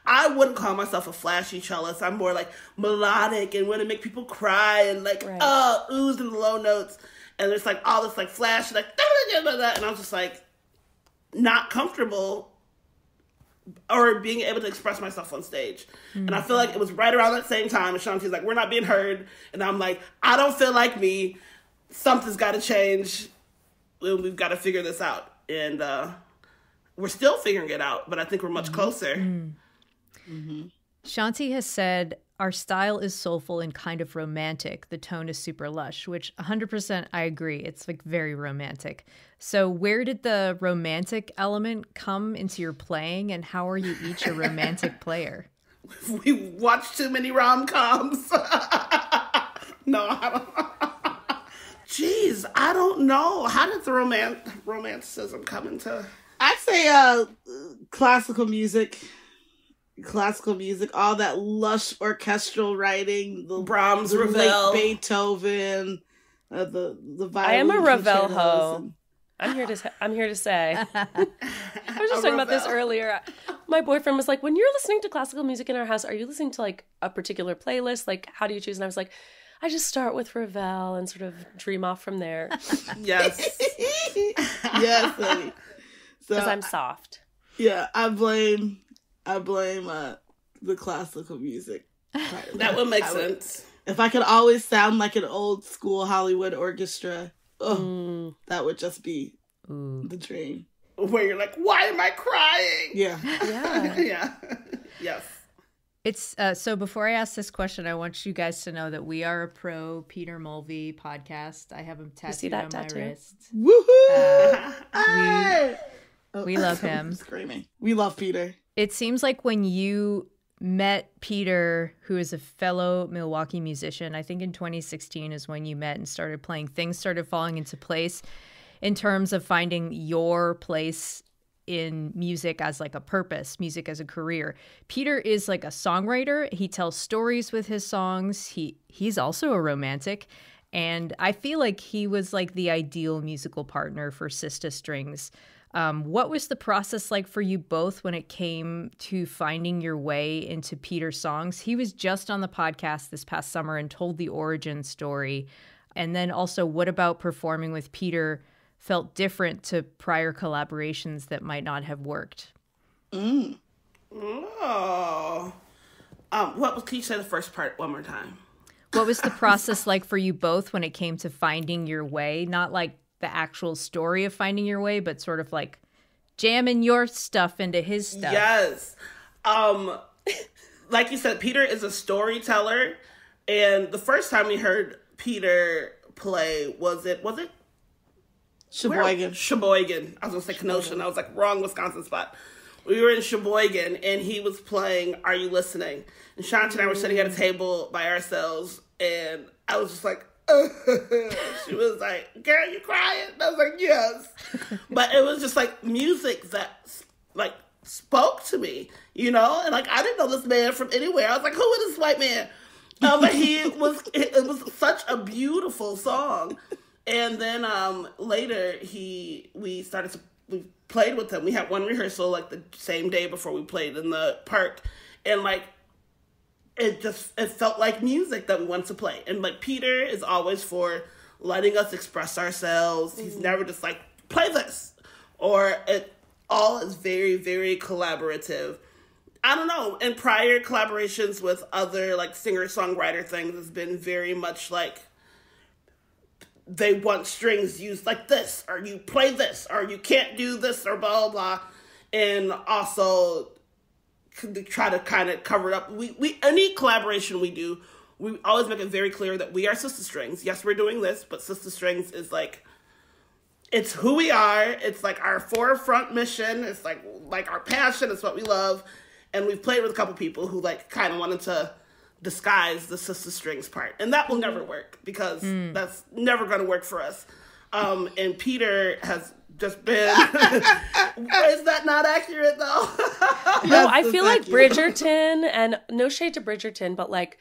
I wouldn't call myself a flashy cellist. I'm more like melodic and want to make people cry and like, oohs in the low notes. And there's like all this like flash, like, and I was just like not comfortable or being able to express myself on stage. And I feel like it was right around that same time. And Chuantee's like, we're not being heard. And I'm like, I don't feel like me. Something's got to change. We've got to figure this out. And we're still figuring it out, but I think we're much closer. Chuantee has said, our style is soulful and kind of romantic. The tone is super lush, which 100% I agree. It's like very romantic. So where did the romantic element come into your playing, and how are you each a romantic player? We watched too many rom-coms. No, I don't. Jeez, I don't know. How did the romanticism come into? I'd say classical music, all that lush orchestral writing, the Brahms, the Ravel, late Beethoven, the violin. I am a Ravel concertos hoe. I'm here to say. I was just talking about this earlier. My boyfriend was like, when you're listening to classical music in our house, are you listening to like a particular playlist? Like, how do you choose? And I was like, I just start with Ravel and sort of dream off from there. Yes. Yes, honey. Because I'm soft. Yeah, I blame the classical music. That would make sense. If I could always sound like an old school Hollywood orchestra, that would just be the dream. Where you're like, why am I crying? Yeah. Yeah. Yes. It's so before I ask this question, I want you guys to know that we are a pro Peter Mulvey podcast. I have him tattooed on my wrist. Woohoo! We love him. I'm screaming. We love Peter. It seems like when you met Peter, who is a fellow Milwaukee musician, I think in 2016 is when you met and started playing, things started falling into place in terms of finding your place in music as like a purpose, music as a career. Peter is like a songwriter. He tells stories with his songs. He's also a romantic. And I feel like he was like the ideal musical partner for SistaStrings. What was the process like for you both when it came to finding your way into Peter's songs? He was just on the podcast this past summer and told the origin story. And then also, what about performing with Peter felt different to prior collaborations that might not have worked? Can you say the first part one more time? What was the process like for you both when it came to finding your way? Not like the actual story of finding your way, but sort of like jamming your stuff into his stuff. Yes. Like you said, Peter is a storyteller. And the first time we heard Peter play, was it Sheboygan. Sheboygan. I was going to say Kenosha, and I was like, wrong Wisconsin spot. We were in Sheboygan, and he was playing Are You Listening? And Chuantee and I were sitting at a table by ourselves, and I was just like, she was like, girl, you crying? And I was like, yes. But it was just like music that like spoke to me, you know? And like, I didn't know this man from anywhere. I was like, who is this white man? But it was such a beautiful song. And then later we played with him. We had one rehearsal like the same day before we played in the park, and like it felt like music that we wanted to play. And like Peter is always for letting us express ourselves. He's never just like play this, or it all is very, very collaborative. I don't know. And prior collaborations with other like singer-songwriter things has been very much like they want strings used like this, or you play this, or you can't do this, or blah, blah, blah. And also try to kind of cover it up. We any collaboration we do, we always make it very clear that we are SistaStrings. Yes, we're doing this, but SistaStrings is like, it's who we are. It's like our forefront mission. It's like our passion. It's what we love. And we've played with a couple people who like kind of wanted to disguise the SistaStrings part, and that will never work because that's never going to work for us. And Peter has just been is that not accurate though? No, I feel like Bridgerton, and no shade to Bridgerton, but like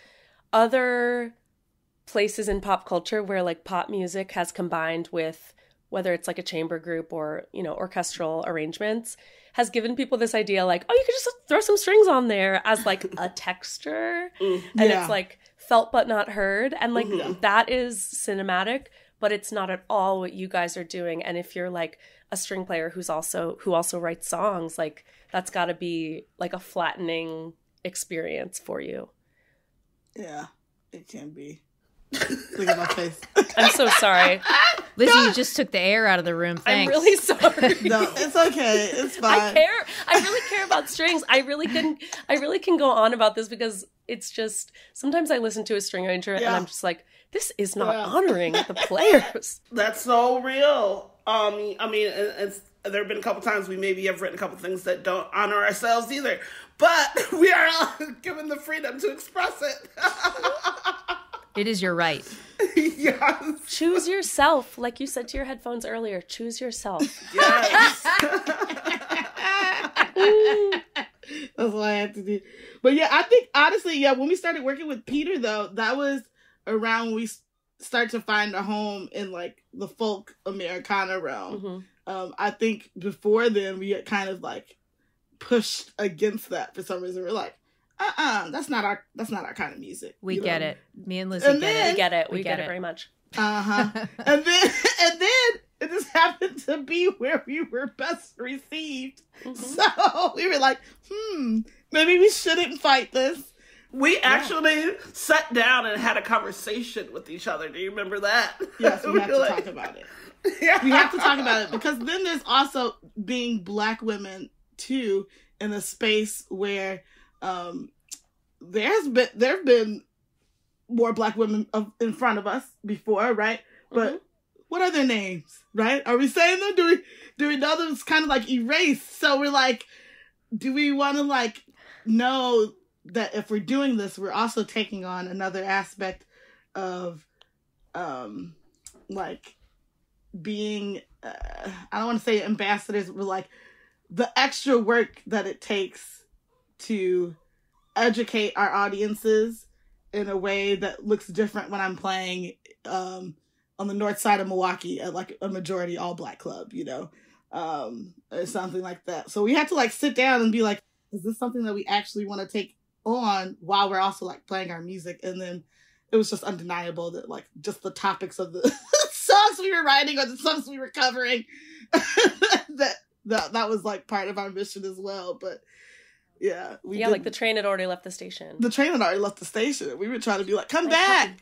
other places in pop culture where like pop music has combined with whether it's like a chamber group or, you know, orchestral arrangements, has given people this idea like, oh, you could just throw some strings on there as like a texture. And it's like felt but not heard. And like that is cinematic, but it's not at all what you guys are doing. And if you're like a string player who also writes songs, like that's got to be like a flattening experience for you. Yeah, it can be. Look at my face. I'm so sorry. Lizzie, you just took the air out of the room. Thanks. I'm really sorry. No, it's okay. It's fine. I really care about strings. I really can go on about this because it's just sometimes I listen to a string arranger and I'm just like, this is not honoring the players. That's so real. I mean, there have been a couple times we maybe have written a couple things that don't honor ourselves either, but we are given the freedom to express it. It is your right. Yes. Choose yourself. Like you said to your headphones earlier, choose yourself. Yes. That's what I had to do. But yeah, I think honestly, when we started working with Peter though, that was around when we start to find a home in like the folk Americana realm. I think before then we had kind of like pushed against that for some reason. We're like, that's not our kind of music. We get it. Me and Lizzie get it. We get it. We get it very much. And then it just happened to be where we were best received. So we were like, maybe we shouldn't fight this. We actually sat down and had a conversation with each other. Do you remember that? Yes, we have to talk about it. Yeah. We have to talk about it because then there's also being Black women too in a space where there have been more Black women in front of us before, right? But what are their names, right? Are we saying them? Do we know them? It's kind of like erased. So we're like, do we want to like know that if we're doing this, we're also taking on another aspect of like being I don't want to say ambassadors, but like the extra work that it takes to educate our audiences in a way that looks different when I'm playing on the north side of Milwaukee at like a majority all Black club, you know, or something like that. So we had to like sit down and be like, is this something that we actually want to take on while we're also like playing our music? And then it was just undeniable that like just the topics of the songs we were writing or the songs we were covering that was like part of our mission as well. But like the train had already left the station. We were trying to be like, come back.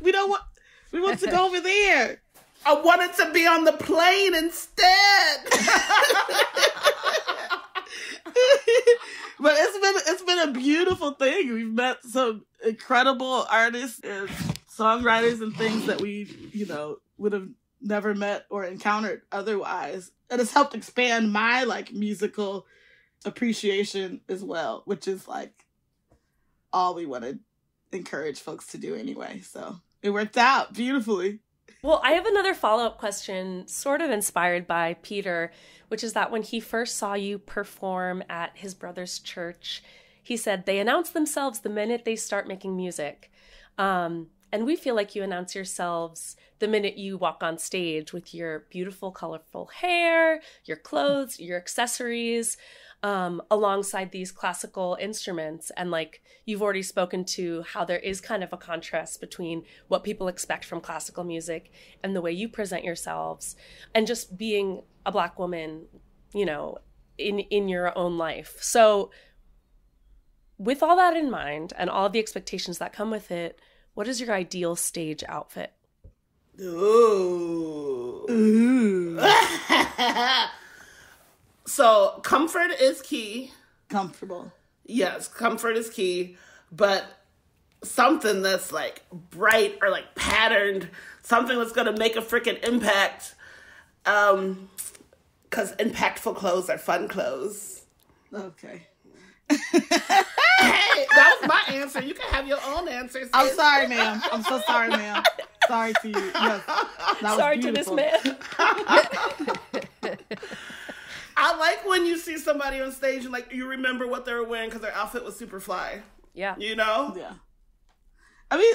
We want to go over there. I wanted to be on the plane instead. But it's been a beautiful thing. We've met some incredible artists and songwriters and things that we, you know, would have never met or encountered otherwise. And it's helped expand my like musical appreciation as well, which is like all we want to encourage folks to do anyway. So it worked out beautifully. Well, I have another follow-up question sort of inspired by Peter, which is that when he first saw you perform at his brother's church, he said they announce themselves the minute they start making music. And we feel like you announce yourselves the minute you walk on stage with your beautiful, colorful hair, your clothes, your accessories, alongside these classical instruments. And like you've already spoken to how there is kind of a contrast between what people expect from classical music and the way you present yourselves, and just being a Black woman, you know, in your own life. So with all that in mind and all of the expectations that come with it, what is your ideal stage outfit? Ooh. So comfort is key. Comfortable. Yes, comfort is key. But something that's like bright or like patterned, something that's going to make a freaking impact. Because impactful clothes are fun clothes. Okay. Hey, that was my answer. You can have your own answer. Sis. I'm sorry, ma'am. I'm so sorry, ma'am. Sorry to you. Yes, sorry to this man. I like when you see somebody on stage and like you remember what they were wearing because their outfit was super fly. Yeah. You know? Yeah. I mean,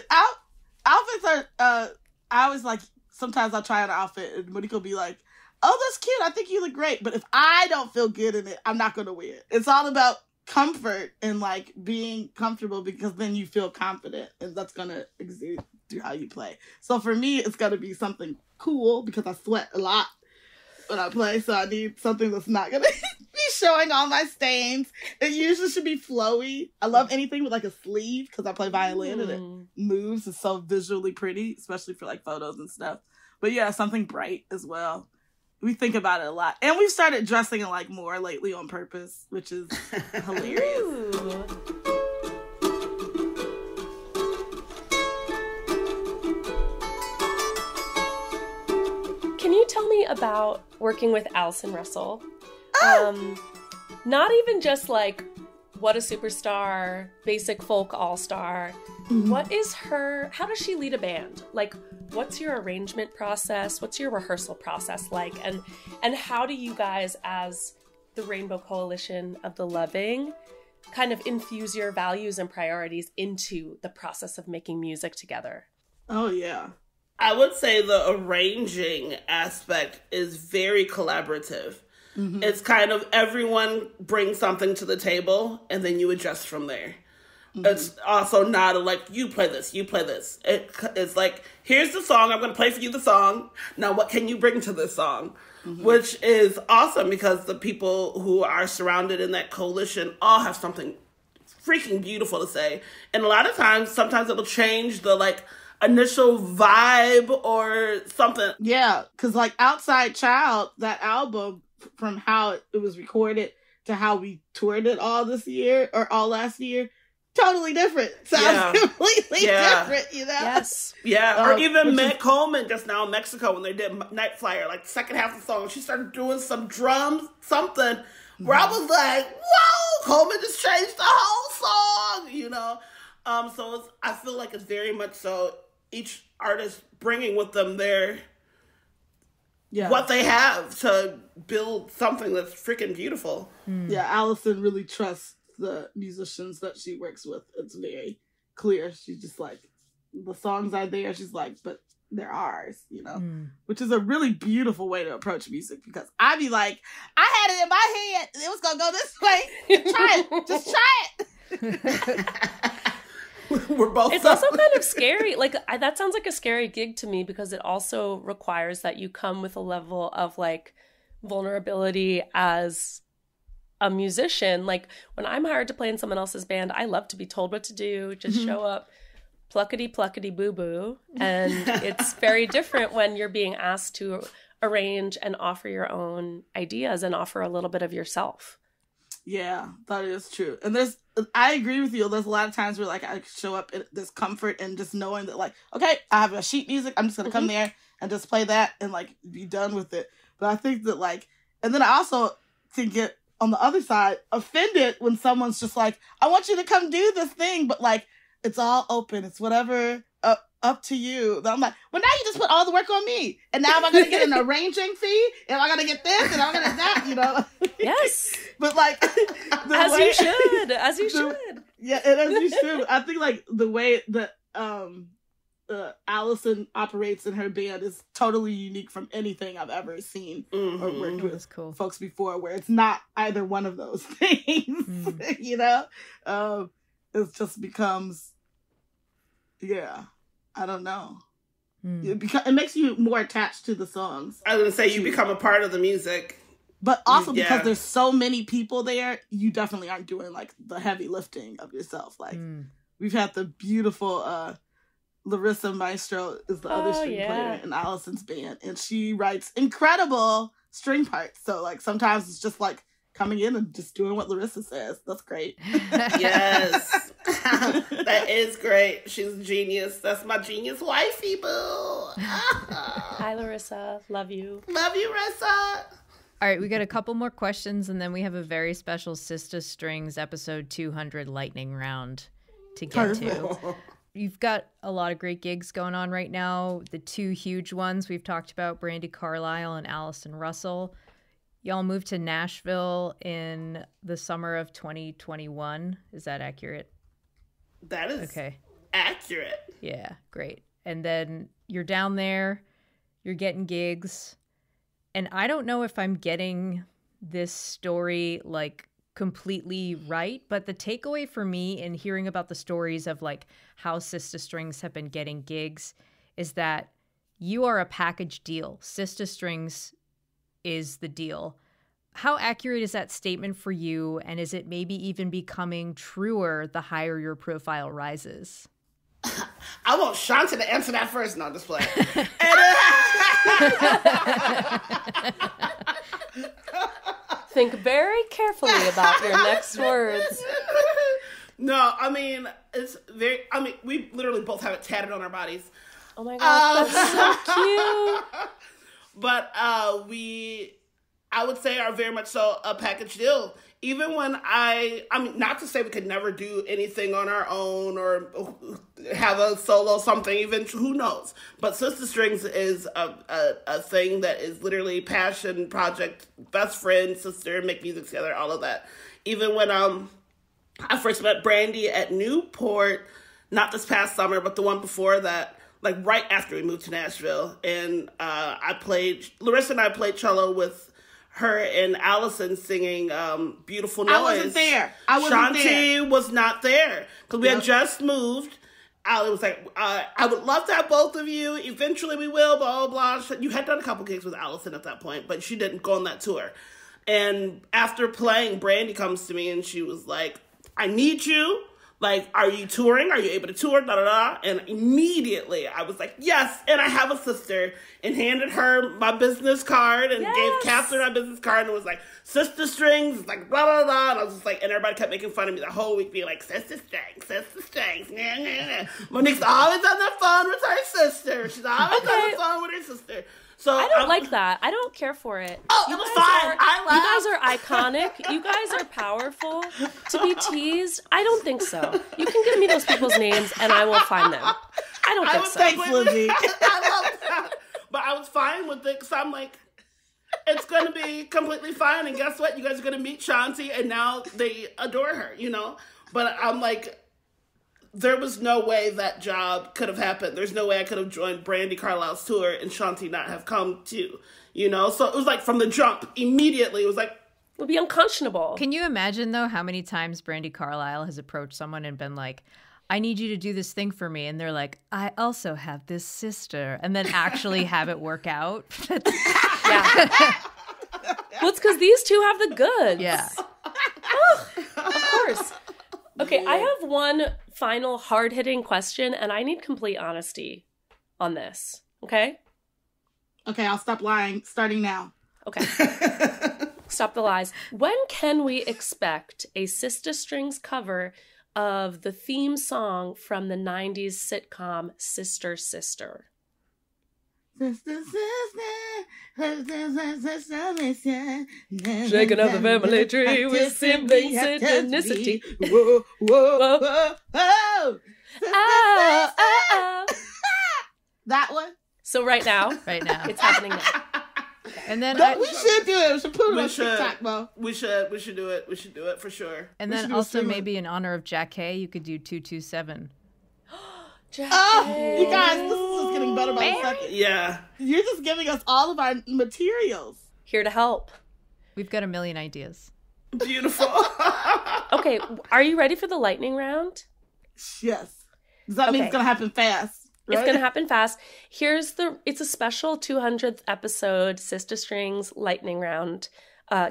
outfits are, I always like, sometimes I'll try on an outfit and Monique will be like, oh, that's cute. I think you look great. But if I don't feel good in it, I'm not going to wear it. It's all about comfort and like being comfortable, because then you feel confident and that's going to exude through how you play. So for me, it's got to be something cool because I sweat a lot when I play. So I need something that's not going to be showing all my stains. It usually should be flowy. I love anything with like a sleeve because I play violin and it moves. It's so visually pretty, especially for like photos and stuff. But yeah, something bright as well. We think about it a lot. And we've started dressing it like more lately on purpose, which is hilarious. Can you tell me about working with Allison Russell? Not even just like, what a superstar, basic folk all-star. Mm-hmm. What is how does she lead a band? Like, what's your arrangement process? What's your rehearsal process like? And how do you guys, as the Rainbow Coalition of the Loving, kind of infuse your values and priorities into the process of making music together? Oh, yeah. I would say the arranging aspect is very collaborative. Mm-hmm. It's kind of everyone brings something to the table and then you adjust from there. Mm-hmm. It's also not like, you play this, you play this. It's like, here's the song, I'm going to play for you the song. Now what can you bring to this song? Mm-hmm. Which is awesome because the people who are surrounded in that coalition all have something freaking beautiful to say. And a lot of times, sometimes it'll change the like initial vibe or something. Yeah, because like Outside Child, that album, from how it was recorded to how we toured it all this year or all last year, totally different. Sounds completely different, you know? Yes. Yeah, or even Meg Coleman just now in Mexico when they did Night Flyer, like the second half of the song, she started doing some drums, something where I was like, whoa, Coleman just changed the whole song, you know? So I feel like it's very much so each artist bringing with them their what they have to build something that's freaking beautiful. Yeah, Allison really trusts the musicians that she works with. It's very clear. She's just like, the songs are there. She's like, but they're ours, you know? Which is a really beautiful way to approach music, because I'd be like, I had it in my head. It was going to go this way. Try it. Just try it. We're both. It's also kind of scary. Like, that sounds like a scary gig to me, because it also requires that you come with a level of like vulnerability as a musician. Like, when I'm hired to play in someone else's band, I love to be told what to do. Just show up, pluckety boo boo. And it's very different when you're being asked to arrange and offer your own ideas and offer a little bit of yourself. Yeah, that is true. And I agree with you. There's a lot of times where like I show up in this comfort and just knowing that like, okay, I have a sheet music. I'm just going to come there and just play that and like be done with it. But I think that like, and then I also can get on the other side offended when someone's just like, I want you to come do this thing, but like, it's all open. It's whatever up to you. Then I'm like, well, now you just put all the work on me. And now am I going to get an arranging fee? Am I going to get this? And I'm going to that, you know? Yes. But like, as you should. Yeah, and as you should. I think like the way that Allison operates in her band is totally unique from anything I've ever seen or worked with folks before, where it's not either one of those things, you know? It just becomes, I don't know. It makes you more attached to the songs. I was going to say, you become a part of the music. But also because there's so many people there, you definitely aren't doing like the heavy lifting of yourself. Like we've had the beautiful Larissa Maestro is the other string player in Allison's band, and she writes incredible string parts. So like sometimes it's just like coming in and just doing what Larissa says. That's great. Yes. That is great. She's a genius. That's my genius wifey, boo. Hi, Larissa. Love you. Love you, Rissa. All right, we got a couple more questions, and then we have a very special SistaStrings episode 200 lightning round to get to. You've got a lot of great gigs going on right now. The two huge ones we've talked about, Brandi Carlile and Allison Russell. Y'all moved to Nashville in the summer of 2021. Is that accurate? That is okay. accurate. Yeah, great. And then you're down there, you're getting gigs. And I don't know if I'm getting this story like completely right, but the takeaway for me in hearing about the stories of like how SistaStrings have been getting gigs is that you are a package deal. SistaStrings is the deal. How accurate is that statement for you? And is it maybe even becoming truer the higher your profile rises? I want Chuantee to answer that first. No, just play. Think very carefully about your next words. No, I mean, it's very, I mean, we literally both have it tatted on our bodies. Oh my gosh, that's so cute. But I would say are very much so a package deal. Even when I mean, not to say we could never do anything on our own or have a solo something, even who knows. But SistaStrings is a thing that is literally passion, project, best friend, sister, make music together, all of that. Even when I first met Brandi at Newport, not this past summer, but the one before that, like right after we moved to Nashville. And Larissa and I played cello with her and Allison singing Beautiful Noise. I wasn't there. Chuantee was not there because we had just moved. Ali was like, I would love to have both of you. Eventually we will, blah, blah, blah. You had done a couple gigs with Allison at that point, but she didn't go on that tour. And after playing, Brandi comes to me and she was like, I need you. Like, are you touring? Are you able to tour? Da, da, da. And immediately I was like, yes. And I have a sister, and handed her my business card and gave Catherine my business card and was like, SistaStrings, like, blah, blah, blah. And I was just like, and everybody kept making fun of me the whole week, being like, SistaStrings. Nah, nah, nah. Monique's always on the phone with her sister. She's always on the phone with her sister. So I don't like that. I don't care for it. Oh, it was fine. You guys are iconic. You guys are powerful. To be teased, I don't think so. You can give me those people's names and I will find them. I don't think so. Thanks, Lizzie. I love that. But I was fine with it because I'm like, it's going to be completely fine. And guess what? You guys are going to meet Chuantee and now they adore her, you know? But I'm like, there was no way that job could have happened. There's no way I could have joined Brandi Carlile's tour and Chuantee not have come too, you know? So it was like from the jump, immediately, it was like, it would be unconscionable. Can you imagine, though, how many times Brandi Carlile has approached someone and been like, I need you to do this thing for me. And they're like, I also have this sister. And then actually have it work out. Yeah. Well, it's because these two have the goods. Yeah. Oh, of course. Okay, I have one final hard-hitting question, and I need complete honesty on this. Okay? Okay, I'll stop lying starting now. Okay. Stop the lies. When can we expect a SistaStrings cover of the theme song from the 90s sitcom Sister Sister? Sister, Shaking up the family tree with sibling synchronicity. Whoa, whoa, whoa, whoa. Oh, oh, oh. That one? So right now, it's happening now. And then we should do it. We should put it on TikTok, Mo. We should do it. We should do it for sure. And then also maybe in honor of Jack Hay, you could do 227. Oh, you guys, this is just getting better by the second. Yeah. You're just giving us all of our materials. Here to help. We've got a million ideas. Beautiful. Okay, are you ready for the lightning round? Yes. Does that mean it's going to happen fast? Right? It's going to happen fast. It's a special 200th episode SistaStrings lightning round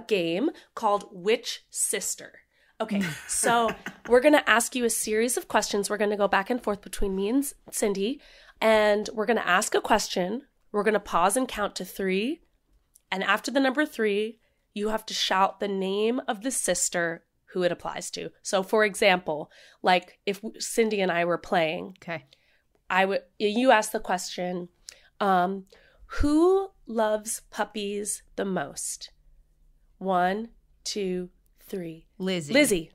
game called Which Sister? Okay, so we're going to ask you a series of questions. We're going to go back and forth between me and Cindy, and we're going to ask a question. We're going to pause and count to 3. And after the number 3, you have to shout the name of the sister who it applies to. So, for example, like if Cindy and I were playing, okay, you ask the question, who loves puppies the most? 1, 2, 3. Lizzie.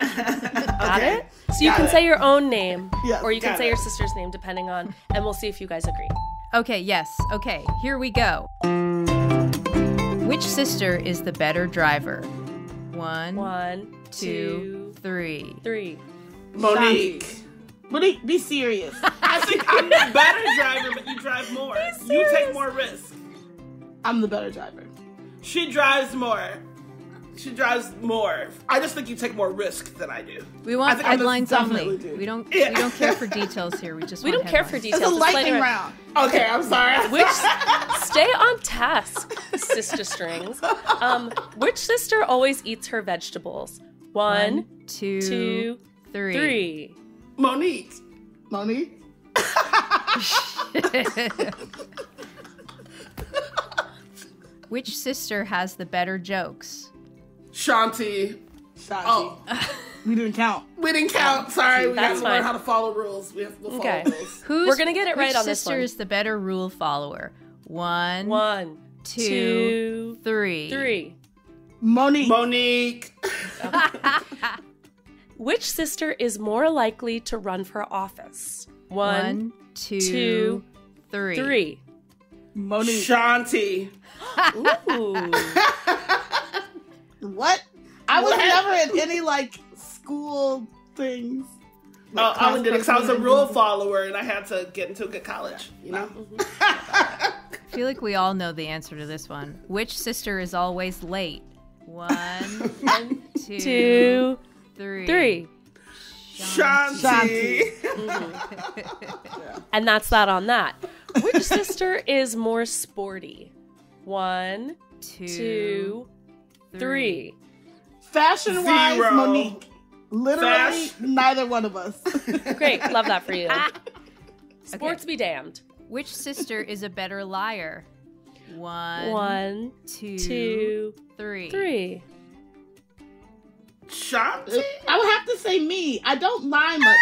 Got it? So you can say your own name, or you can say your sister's name, depending on, and we'll see if you guys agree. Okay, yes. Okay, here we go. Which sister is the better driver? 1, 2, 3. Monique. Monique, be serious. I think I'm the better driver, but you drive more. You take more risk. I'm the better driver. She drives more. I just think you take more risk than I do. We want headlines only. do. We don't care for details here. We just We want don't care for headlines. details. It's a lightning round. Okay, I'm sorry. Stay on task, SistaStrings. Which sister always eats her vegetables? One, two, three. Monique. Which sister has the better jokes? Chuantee. Oh. We didn't count. Sorry, we That's have to learn fine. how to follow rules. We'll follow rules. We're gonna get it right on Which this sister one. is the better rule follower? One, One, two, three. Monique. Which sister is more likely to run for office? One, two, three. Monique. Chuantee. Ooh. What? I was never in any school things. I only did it because I was a rule follower and I had to get into a good college, you know? I feel like we all know the answer to this one. Which sister is always late? One, Two, three. Chuantee. And that's that on that. Which sister is more sporty? One, two, three. Fashion-wise, Zero. Monique. Literally, neither one of us. Great, love that for you. Sports be damned. Which sister is a better liar? One, two, three. Chuantee? I would have to say me. I don't lie much,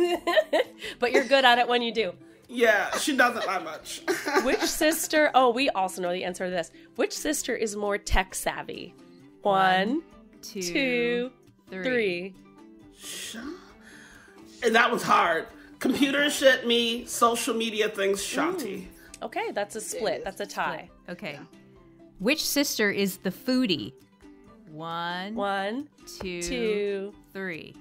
though. But you're good at it when you do. Yeah, she doesn't lie much. Which sister, oh, we also know the answer to this. Which sister is more tech savvy? One, two, three. And that was hard. Computer shit, me. Social media things, Chuantee. Okay, that's a split. That's a tie. Okay. Yeah. Which sister is the foodie? One, two, three.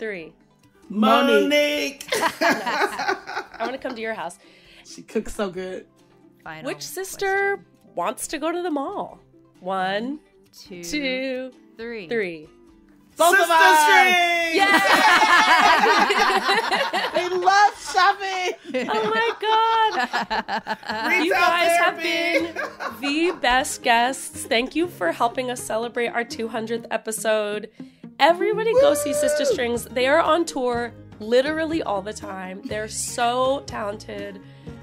Monique. I want to come to your house. She cooks so good. Final Which sister wants to go to the mall? One, two, three. Both of us. SistaStrings. Yeah! They love shopping. Oh my God. You guys have been the best guests. Thank you for helping us celebrate our 200th episode. Everybody go see SistaStrings. They are on tour literally all the time. They're so talented.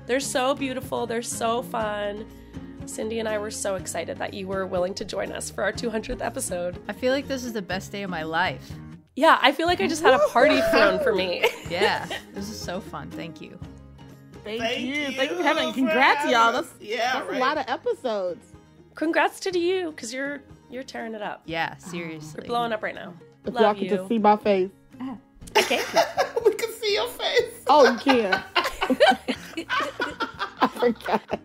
They're so beautiful. They're so fun. Cindy and I were so excited that you were willing to join us for our 200th episode. I feel like this is the best day of my life. Yeah, I feel like I just had a party thrown for me. Yeah, this is so fun. Thank you. Thank you for having. Congrats, y'all. That's a lot of episodes. Congrats to you, because you're tearing it up. Yeah, seriously. You're blowing up right now. If Love y'all you. could just see my face. I can't. We can see your face. Oh, you can. I forgot.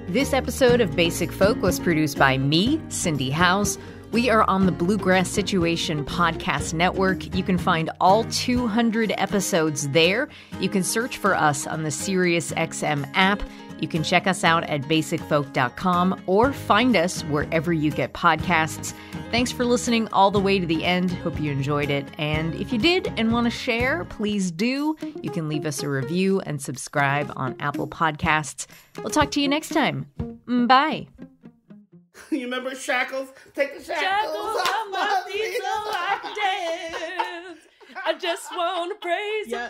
This episode of Basic Folk was produced by me, Cindy House. We are on the Bluegrass Situation Podcast Network. You can find all 200 episodes there. You can search for us on the SiriusXM app. You can check us out at basicfolk.com or find us wherever you get podcasts. Thanks for listening all the way to the end. Hope you enjoyed it. And if you did and want to share, please do. You can leave us a review and subscribe on Apple Podcasts. We'll talk to you next time. Bye. You remember Shackles? Take the shackles off my feet so I can dance. I just want to praise you. Yeah.